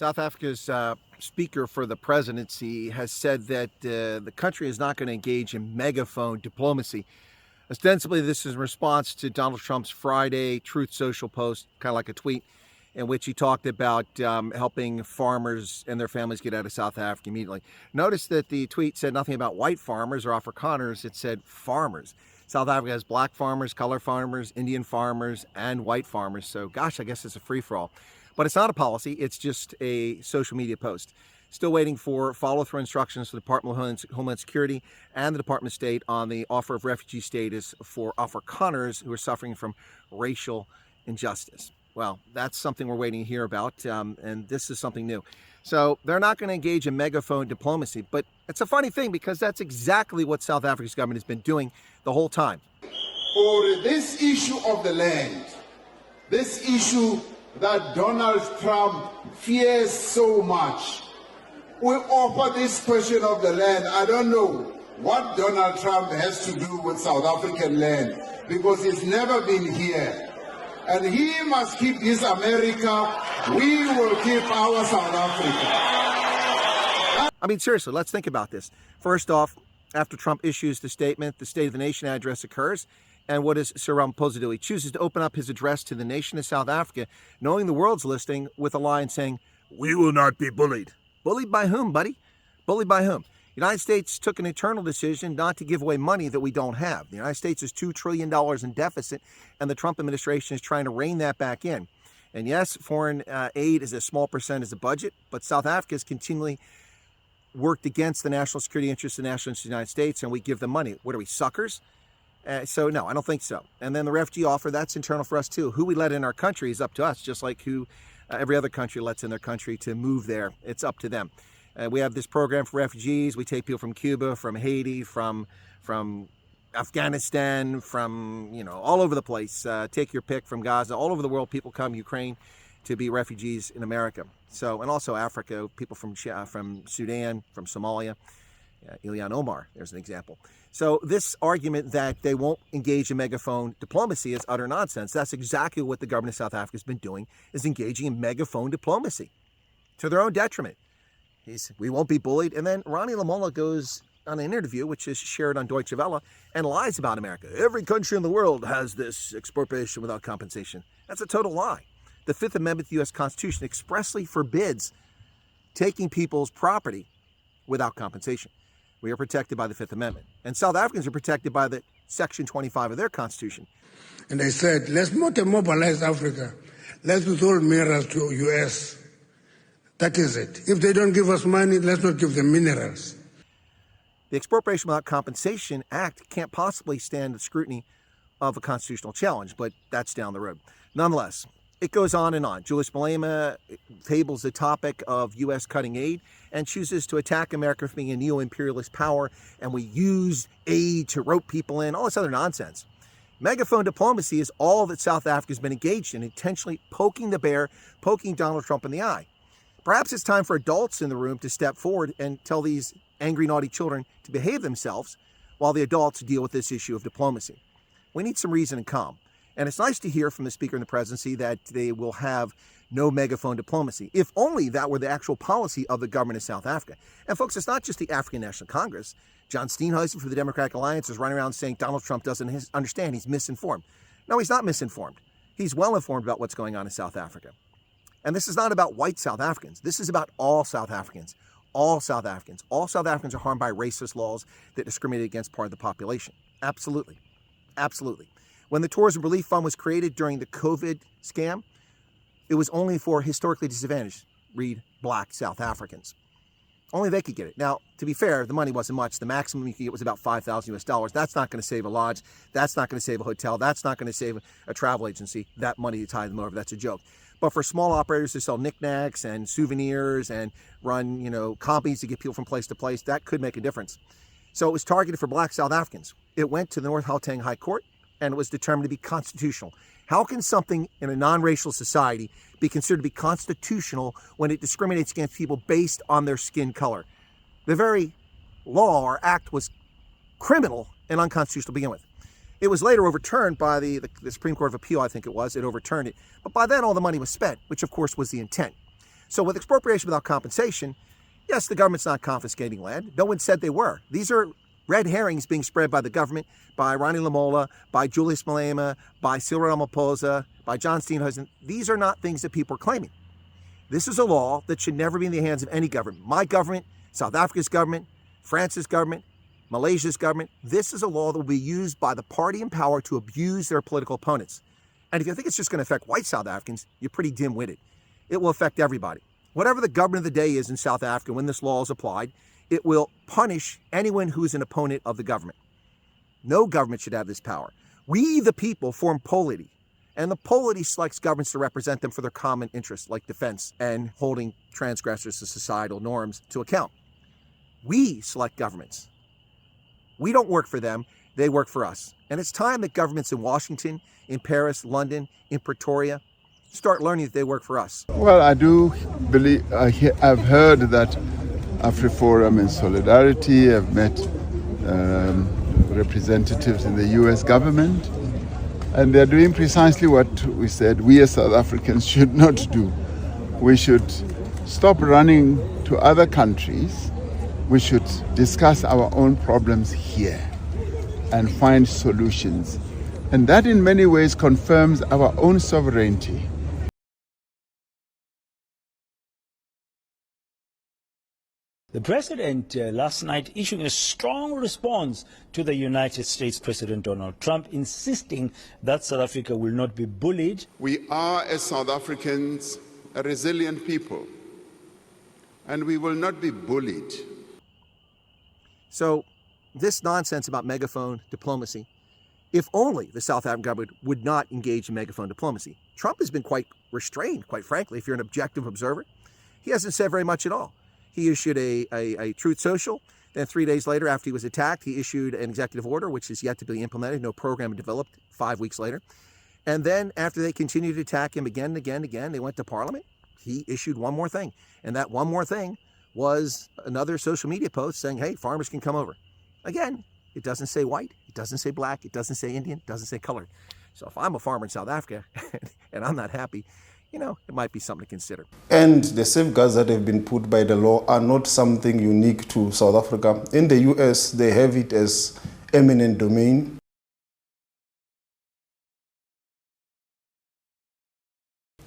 South Africa's speaker for the presidency has said that the country is not going to engage in megaphone diplomacy. Ostensibly, this is in response to Donald Trump's Friday Truth Social post, kind of like a tweet, in which he talked about helping farmers and their families get out of South Africa immediately. Notice that the tweet said nothing about white farmers or Afrikaners. It said farmers. South Africa has black farmers, color farmers, Indian farmers, and white farmers. So, gosh, I guess it's a free-for-all. But it's not a policy. It's just a social media post. Still waiting for follow-through instructions from the Department of Homeland Security and the Department of State on the offer of refugee status for Afrikaners who are suffering from racial injustice. Well, that's something we're waiting to hear about, and this is something new. So they're not going to engage in megaphone diplomacy, but it's a funny thing because that's exactly what South Africa's government has been doing the whole time. For this issue of the land, this issue that Donald Trump fears so much, we offer this question of the land. I don't know what Donald Trump has to do with South African land because he's never been here. And he must keep his America. We will keep our South Africa. I mean, seriously, let's think about this. First off, after Trump issues the statement, the State of the Nation address occurs. And what does Sir Ramaphosa do? He chooses to open up his address to the nation of South Africa, knowing the world's listening, with a line saying, "We will not be bullied." Bullied by whom, buddy? Bullied by whom? The United States took an eternal decision not to give away money that we don't have. The United States is $2 trillion in deficit, and the Trump administration is trying to rein that back in. And yes, foreign aid is a small percent of the budget, but South Africa has continually worked against the national security interests of the national interests of the United States, and we give them money. What are we, suckers? So no, I don't think so. And then the refugee offer, that's internal for us too. Who we let in our country is up to us, just like who every other country lets in their country to move there. It's up to them. We have this program for refugees. We take people from Cuba, from Haiti, from Afghanistan, from, all over the place. Take your pick, from Gaza. All over the world, people come, Ukraine, to be refugees in America. So, and also Africa, people from Sudan, from Somalia. Ilhan Omar, there's an example. So this argument that they won't engage in megaphone diplomacy is utter nonsense. That's exactly what the government of South Africa has been doing, is engaging in megaphone diplomacy to their own detriment. We won't be bullied. And then Ronnie Lamola goes on an interview, which is shared on Deutsche Welle, and lies about America. Every country in the world has this expropriation without compensation. That's a total lie. The Fifth Amendment to the U.S. Constitution expressly forbids taking people's property without compensation. We are protected by the Fifth Amendment. And South Africans are protected by the Section 25 of their Constitution. And they said, let's not immobilize Africa. Let's withhold minerals to U.S. That is it. If they don't give us money, let's not give them minerals. The Expropriation Without Compensation Act can't possibly stand the scrutiny of a constitutional challenge, but that's down the road. Nonetheless, it goes on and on. Julius Malema tables the topic of U.S. cutting aid and chooses to attack America for being a neo-imperialist power, and we use aid to rope people in, all this other nonsense. Megaphone diplomacy is all that South Africa has been engaged in, intentionally poking the bear, poking Donald Trump in the eye. Perhaps it's time for adults in the room to step forward and tell these angry, naughty children to behave themselves while the adults deal with this issue of diplomacy. We need some reason and calm. And it's nice to hear from the Speaker and the Presidency that they will have no megaphone diplomacy, if only that were the actual policy of the government of South Africa. And folks, it's not just the African National Congress. John Steenhuisen for the Democratic Alliance is running around saying Donald Trump doesn't understand, he's misinformed. No, he's not misinformed. He's well informed about what's going on in South Africa. And this is not about white South Africans. This is about all South Africans. All South Africans. All South Africans are harmed by racist laws that discriminate against part of the population. Absolutely. Absolutely. When the Tourism Relief Fund was created during the COVID scam, it was only for historically disadvantaged, read black South Africans. Only they could get it. Now, to be fair, the money wasn't much. The maximum you could get was about $5,000 US. That's not going to save a lodge. That's not going to save a hotel. That's not going to save a travel agency. That money to tie them over, that's a joke. But for small operators to sell knickknacks and souvenirs and run, copies to get people from place to place, that could make a difference. So it was targeted for black South Africans. It went to the North Gauteng High Court, and it was determined to be constitutional. How can something in a non-racial society be considered to be constitutional when it discriminates against people based on their skin color? The very law or act was criminal and unconstitutional to begin with. It was later overturned by the Supreme Court of Appeal, I think it was. It overturned it. But by then, all the money was spent, which, of course, was the intent. So with expropriation without compensation, yes, the government's not confiscating land. No one said they were. These are red herrings being spread by the government, by Ronnie Lamola, by Julius Malema, by Cyril Ramaphosa, by John Steenhuisen. These are not things that people are claiming. This is a law that should never be in the hands of any government. My government, South Africa's government, France's government, Malaysia's government. This is a law that will be used by the party in power to abuse their political opponents. And if you think it's just going to affect white South Africans, you're pretty dim-witted. It will affect everybody. Whatever the government of the day is in South Africa when this law is applied, it will punish anyone who's an opponent of the government. No government should have this power. We, the people, form polity. And the polity selects governments to represent them for their common interests, like defense and holding transgressors to societal norms to account. We select governments. We don't work for them, they work for us. And it's time that governments in Washington, in Paris, London, in Pretoria, start learning that they work for us. Well, I do believe, I've heard that AfriForum and Solidarity have met representatives in the US government, and they're doing precisely what we said we as South Africans should not do. We should stop running to other countries. We should discuss our own problems here and find solutions. And that in many ways confirms our own sovereignty. The president last night issuing a strong response to the United States President Donald Trump, insisting that South Africa will not be bullied. We are, as South Africans, a resilient people, and we will not be bullied. So this nonsense about megaphone diplomacy, if only the South African government would not engage in megaphone diplomacy. Trump has been quite restrained, quite frankly, if you're an objective observer. He hasn't said very much at all. He issued a Truth Social. Then 3 days later, after he was attacked, he issued an executive order, which is yet to be implemented. No program developed 5 weeks later. And then after they continued to attack him again and again and again, they went to Parliament. He issued one more thing. And that one more thing was another social media post saying, hey, farmers can come over. Again, it doesn't say white, it doesn't say black, it doesn't say Indian, it doesn't say colored. So if I'm a farmer in South Africa and I'm not happy, it might be something to consider. And the safeguards that have been put by the law are not something unique to South Africa. In the US, they have it as eminent domain.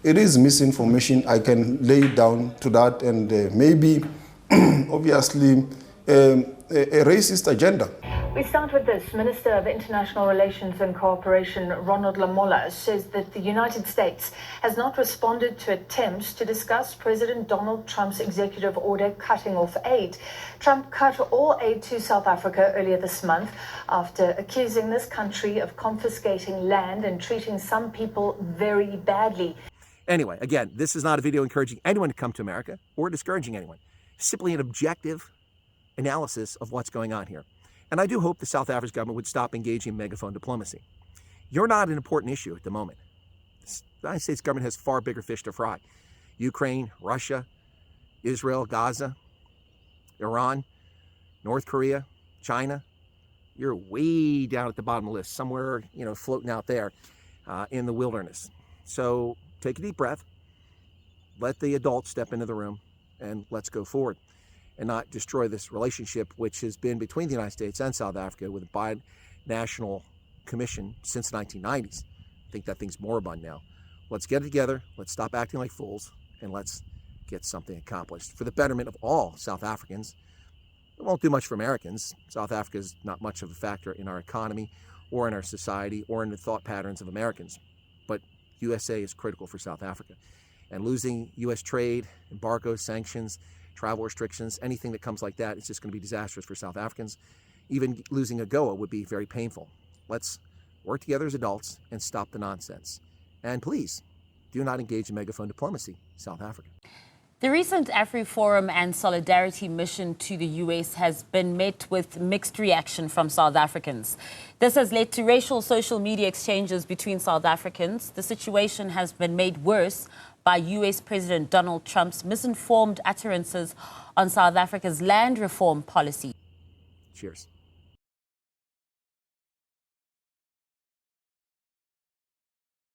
It is misinformation. I can lay it down to that, and maybe, obviously, a racist agenda. We start with this. Minister of International Relations and Cooperation, Ronald Lamola, says that the United States has not responded to attempts to discuss President Donald Trump's executive order cutting off aid. Trump cut all aid to South Africa earlier this month after accusing this country of confiscating land and treating some people very badly. Anyway, again, this is not a video encouraging anyone to come to America or discouraging anyone. Simply an objective analysis of what's going on here. And I do hope the South African government would stop engaging in megaphone diplomacy. You're not an important issue at the moment. The United States government has far bigger fish to fry. Ukraine, Russia, Israel, Gaza, Iran, North Korea, China. You're way down at the bottom of the list, somewhere, floating out there in the wilderness. So take a deep breath, let the adults step into the room, and let's go forward and not destroy this relationship, which has been between the United States and South Africa with a bi-national commission since the 1990s. I think that thing's moribund now. Let's get it together, let's stop acting like fools, and let's get something accomplished for the betterment of all South Africans. It won't do much for Americans. South Africa is not much of a factor in our economy or in our society or in the thought patterns of Americans. But USA is critical for South Africa. And losing U.S. trade, embargoes, sanctions, travel restrictions, anything that comes like that, it's just going to be disastrous for South Africans. Even losing AGOA would be very painful. Let's work together as adults and stop the nonsense. And please, do not engage in megaphone diplomacy, South Africa. The recent AfriForum and Solidarity mission to the US has been met with mixed reaction from South Africans. This has led to racial social media exchanges between South Africans. The situation has been made worse by US President Donald Trump's misinformed utterances on South Africa's land reform policy. Cheers.